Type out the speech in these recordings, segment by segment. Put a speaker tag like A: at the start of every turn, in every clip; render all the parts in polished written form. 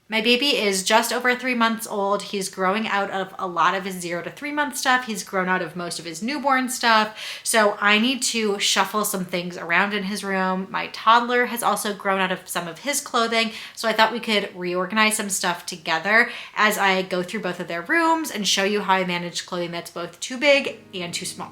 A: My baby is just over 3 months old. He's growing out of a lot of his 0 to 3 month stuff. He's grown out of most of his newborn stuff. So I need to shuffle some things around in his room. My toddler has also grown out of some of his clothing. So I thought we could reorganize some stuff together as I go through both of their rooms and show you how I manage clothing that's both too big and too small.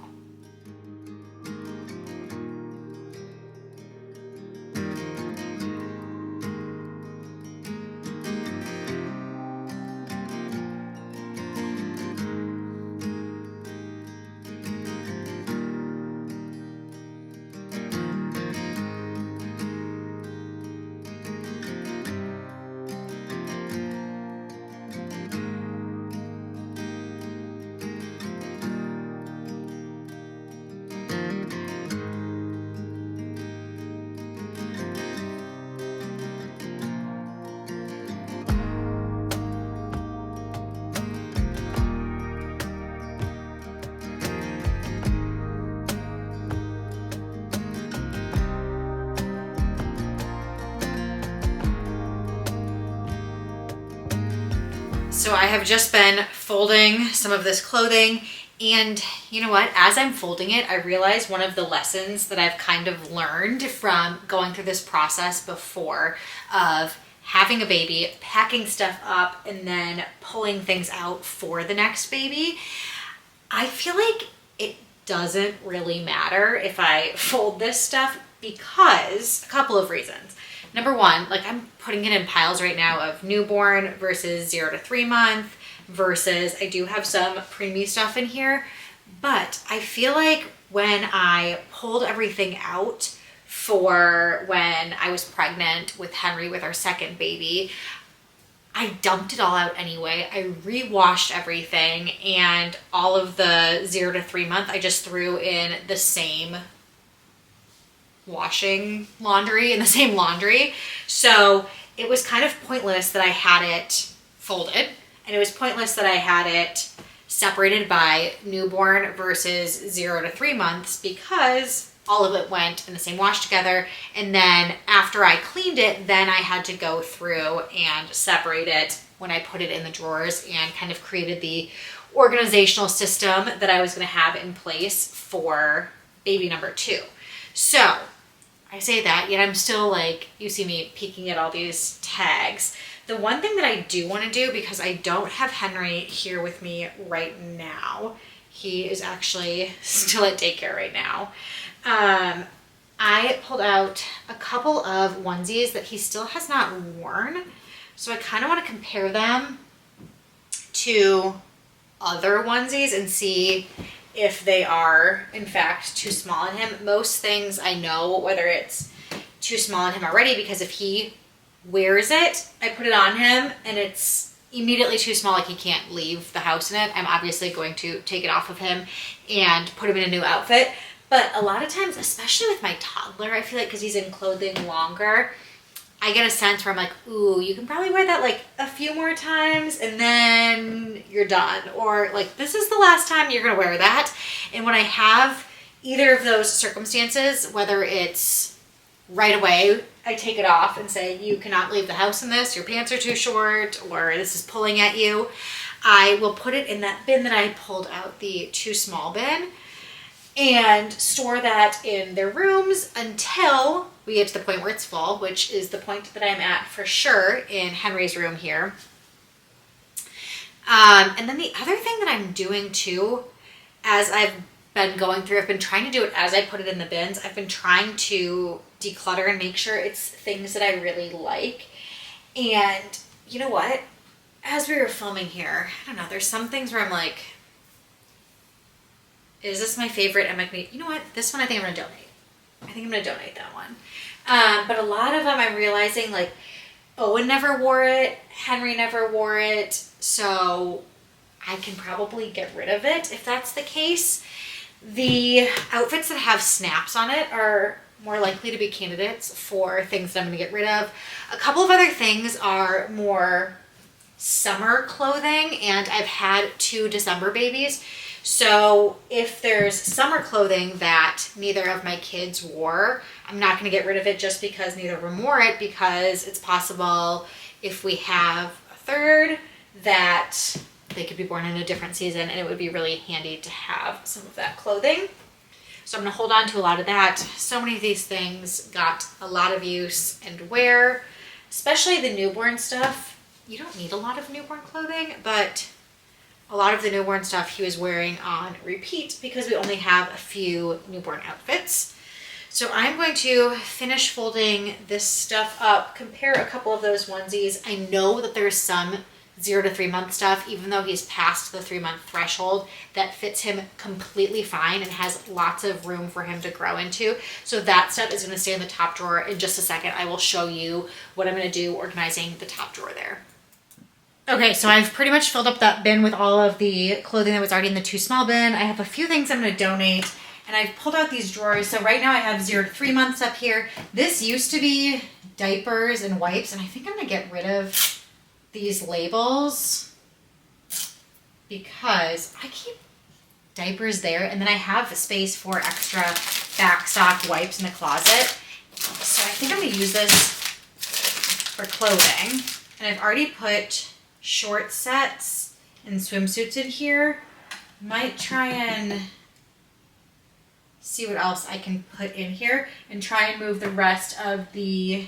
A: So I have just been folding some of this clothing, and you know what? As I'm folding it, I realized one of the lessons that I've kind of learned from going through this process before of having a baby, packing stuff up, and then pulling things out for the next baby. I feel like it doesn't really matter if I fold this stuff because a couple of reasons. Number one, like I'm putting it in piles right now of newborn versus 0 to 3 month versus I do have some preemie stuff in here. But I feel like when I pulled everything out for when I was pregnant with Henry with our second baby, I dumped it all out anyway. I re-washed everything, and all of the 0 to 3 month I just threw in the same washing laundry, in the same laundry. So it was kind of pointless that I had it folded, and it was pointless that I had it separated by newborn versus 0 to 3 months because all of it went in the same wash together. And then after I cleaned it, then I had to go through and separate it when I put it in the drawers and kind of created the organizational system that I was going to have in place for baby number 2. So I say that, yet I'm still like, you see me peeking at all these tags. The one thing that I do want to do, because I don't have Henry here with me right now, he is actually still at daycare right now. I pulled out a couple of onesies that he still has not worn. So I kind of want to compare them to other onesies and see if they are in fact too small in him. Most things I know whether it's too small in him already, because if he wears it, I put it on him and it's immediately too small, like he can't leave the house in it. I'm obviously going to take it off of him and put him in a new outfit. But a lot of times, especially with my toddler, I feel like because he's in clothing longer, I get a sense where I'm like, ooh, you can probably wear that like a few more times and then you're done. Or like, this is the last time you're gonna wear that. And when I have either of those circumstances, whether it's right away, I take it off and say, you cannot leave the house in this, your pants are too short, or this is pulling at you, I will put it in that bin that I pulled out, the too small bin, and store that in their rooms until we get to the point where it's full, which is the point that I'm at for sure in Henry's room here. And then the other thing that I'm doing too, as I've been going through, I've been trying to do it as I put it in the bins. I've been trying to declutter and make sure it's things that I really like. And you know what? As we were filming here, I don't know, there's some things where I'm like, is this my favorite? I'm like, you know what? This one I think I'm going to donate. I think I'm going to donate that one. But a lot of them I'm realizing, like, Owen never wore it. Henry never wore it. So I can probably get rid of it if that's the case. The outfits that have snaps on it are more likely to be candidates for things that I'm going to get rid of. A couple of other things are more summer clothing, and I've had 2 December babies. So if there's summer clothing that neither of my kids wore, I'm not going to get rid of it just because neither of them wore it, because it's possible if we have a third, that they could be born in a different season, and it would be really handy to have some of that clothing. So I'm gonna hold on to a lot of that. So many of these things got a lot of use and wear, especially the newborn stuff. You don't need a lot of newborn clothing, but a lot of the newborn stuff he was wearing on repeat because we only have a few newborn outfits. So I'm going to finish folding this stuff up, compare a couple of those onesies. I know that there's some 0 to 3 month stuff, even though he's past the 3 month threshold, that fits him completely fine and has lots of room for him to grow into. So that stuff is going to stay in the top drawer. In just a second, I will show you what I'm going to do organizing the top drawer there. Okay, so I've pretty much filled up that bin with all of the clothing that was already in the too small bin. I have a few things I'm going to donate, and I've pulled out these drawers. So right now I have 0 to 3 months up here. This used to be diapers and wipes, and I think I'm going to get rid of these labels because I keep diapers there, and then I have space for extra backstock wipes in the closet. So I think I'm going to use this for clothing, and I've already put short sets and swimsuits in here. Might try and see what else I can put in here and try and move the rest of the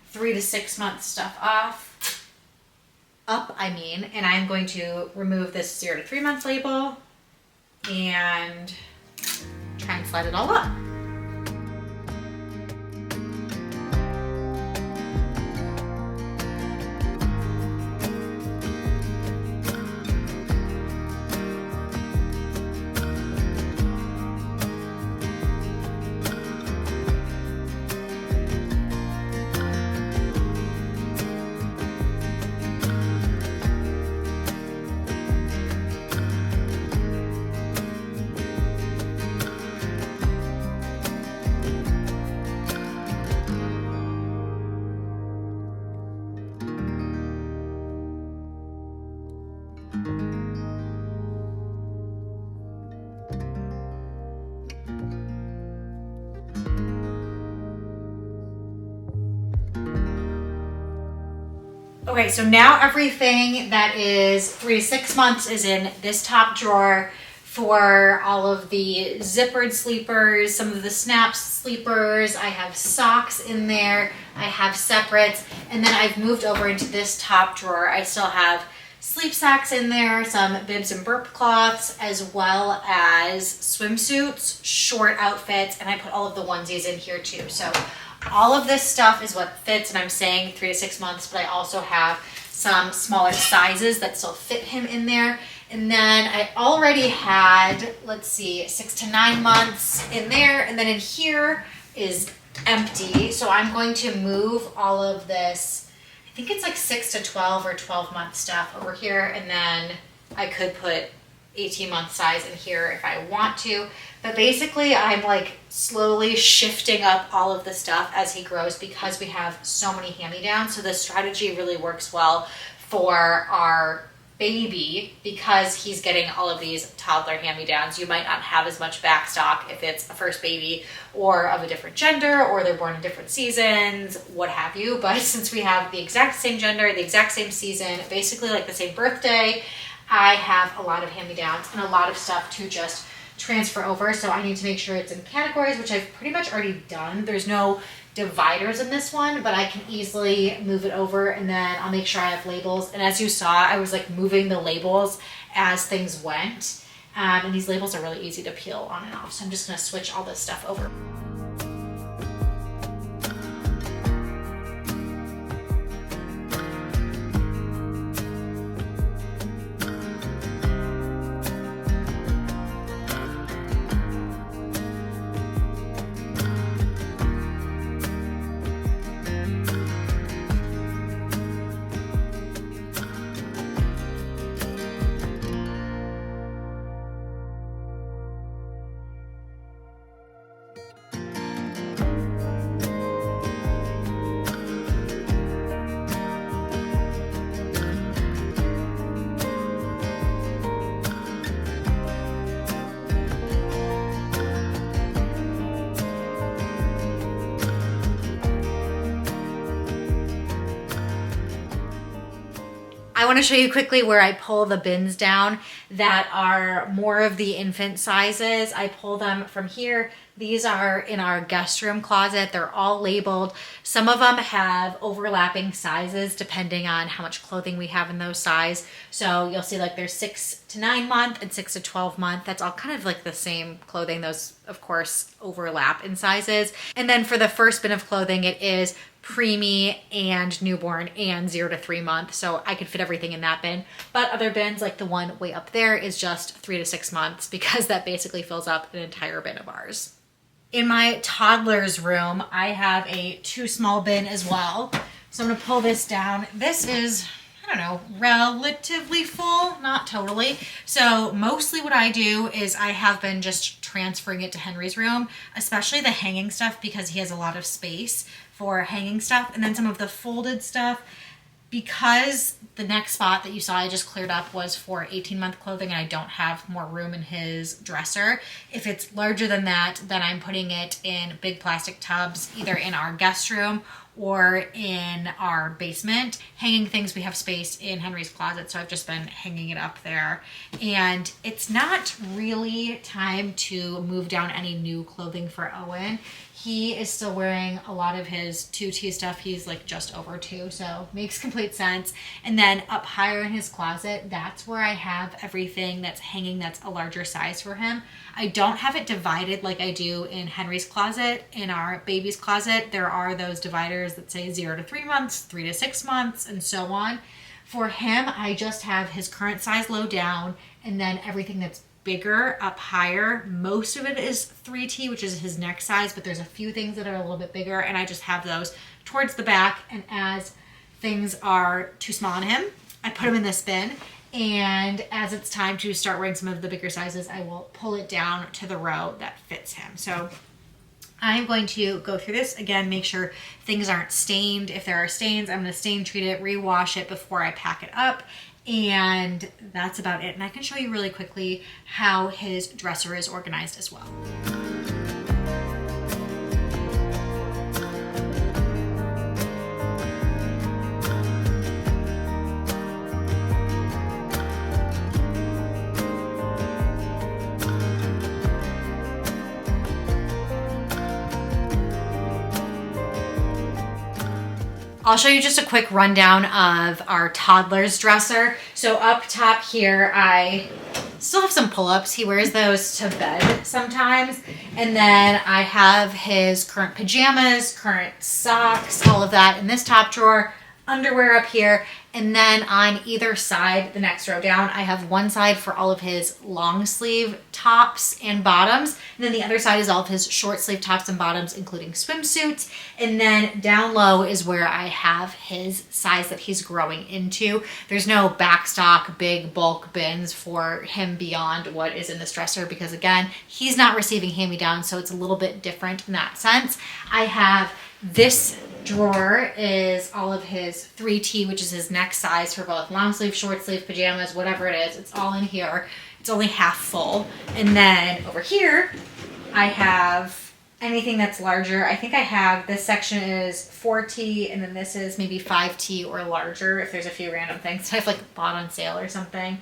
A: 3 to 6 month stuff up, and I'm going to remove this 0 to 3 month label and try and slide it all up. Okay, so now everything that is 3 to 6 months is in this top drawer. For all of the zippered sleepers, some of the snaps sleepers, I have socks in there, I have separates, and then I've moved over into this top drawer. I still have sleep sacks in there, some bibs and burp cloths, as well as swimsuits, short outfits, and I put all of the onesies in here too. So all of this stuff is what fits, and I'm saying 3 to 6 months, but I also have some smaller sizes that still fit him in there. And then I already had, let's see, 6 to 9 months in there, and then in here is empty. So I'm going to move all of this, I think it's like 6 to 12 or 12 month stuff over here, and then I could put 18 month size in here if I want to. But basically I'm like slowly shifting up all of the stuff as he grows because we have so many hand-me-downs. So this strategy really works well for our baby because he's getting all of these toddler hand-me-downs. You might not have as much backstock if it's a first baby or of a different gender, or they're born in different seasons, what have you. But since we have the exact same gender, the exact same season, basically like the same birthday, I have a lot of hand-me-downs and a lot of stuff to just transfer over. So I need to make sure it's in categories, which I've pretty much already done. There's no dividers in this one, but I can easily move it over, and then I'll make sure I have labels. And as you saw, I was like moving the labels as things went. And these labels are really easy to peel on and off. So I'm just gonna switch all this stuff over. I want to show you quickly where I pull the bins down that are more of the infant sizes. I pull them from here. These are in our guest room closet. They're all labeled. Some of them have overlapping sizes depending on how much clothing we have in those size. So you'll see like there's 6 to 9 month and 6 to 12 month. That's all kind of like the same clothing. Those of course overlap in sizes. And then for the first bin of clothing, it is preemie and newborn and 0 to 3 month. So I could fit everything in that bin. But other bins like the one way up there is just 3 to 6 months because that basically fills up an entire bin of ours. In my toddler's room, I have a too small bin as well. So I'm gonna pull this down. This is, I don't know, relatively full, not totally. So mostly what I do is I have been just transferring it to Henry's room, especially the hanging stuff because he has a lot of space for hanging stuff. And then some of the folded stuff, because the next spot that you saw I just cleared up was for 18-month clothing and I don't have more room in his dresser. If it's larger than that, then I'm putting it in big plastic tubs, either in our guest room or in our basement. Hanging things, we have space in Henry's closet, so I've just been hanging it up there. And it's not really time to move down any new clothing for Owen. He is still wearing a lot of his 2T stuff. He's like just over 2, so makes complete sense. And then up higher in his closet, that's where I have everything that's hanging that's a larger size for him. I don't have it divided like I do in Henry's closet. In our baby's closet, there are those dividers that say 0 to 3 months, 3 to 6 months, and so on. For him, I just have his current size low down, and then everything that's bigger up higher. Most of it is 3T, which is his neck size, but there's a few things that are a little bit bigger, and I just have those towards the back. And as things are too small on him, I put them in this bin. And as it's time to start wearing some of the bigger sizes, I will pull it down to the row that fits him. So I'm going to go through this again, make sure things aren't stained. If there are stains, I'm going to stain treat it, rewash it before I pack it up. And that's about it. And I can show you really quickly how his dresser is organized as well. I'll show you just a quick rundown of our toddler's dresser. So up top here, I still have some pull-ups. He wears those to bed sometimes. And then I have his current pajamas, current socks, all of that in this top drawer, underwear up here. And then on either side, the next row down, I have one side for all of his long sleeve tops and bottoms. And then the other side is all of his short sleeve tops and bottoms, including swimsuits. And then down low is where I have his size that he's growing into. There's no backstock, big bulk bins for him beyond what is in this dresser because again, he's not receiving hand-me-downs, so it's a little bit different in that sense. I have this drawer is all of his 3T, which is his next size for both long sleeve, short sleeve, pajamas, whatever it is. It's all in here. It's only half full. And then over here, I have anything that's larger. I think I have, this section is 4T, and then this is maybe 5T or larger if there's a few random things I've like bought on sale or something.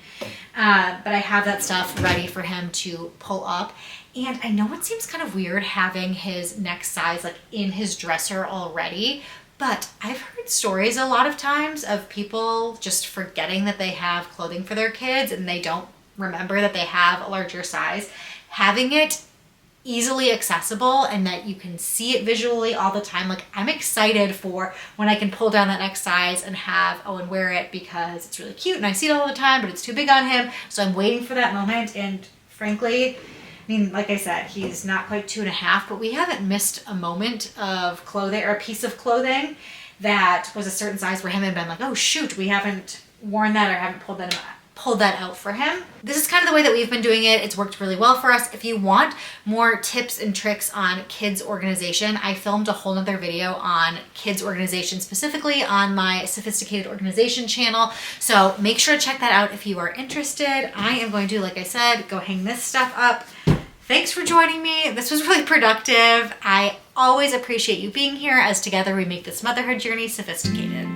A: But I have that stuff ready for him to pull up. And I know it seems kind of weird having his next size like in his dresser already, but I've heard stories a lot of times of people just forgetting that they have clothing for their kids and they don't remember that they have a larger size. Having it easily accessible and that you can see it visually all the time. Like I'm excited for when I can pull down that next size and have Owen wear it because it's really cute and I see it all the time, but it's too big on him. So I'm waiting for that moment. And frankly, I mean, like I said, he's not quite 2.5, but we haven't missed a moment of clothing or a piece of clothing that was a certain size for him and been like, oh shoot, we haven't worn that or haven't pulled that out for him. This is kind of the way that we've been doing it. It's worked really well for us. If you want more tips and tricks on kids organization, I filmed a whole nother video on kids organization specifically on my Sophisticated Organization channel. So make sure to check that out if you are interested. I am going to, like I said, go hang this stuff up. Thanks for joining me. This was really productive. I always appreciate you being here as together we make this motherhood journey sophisticated.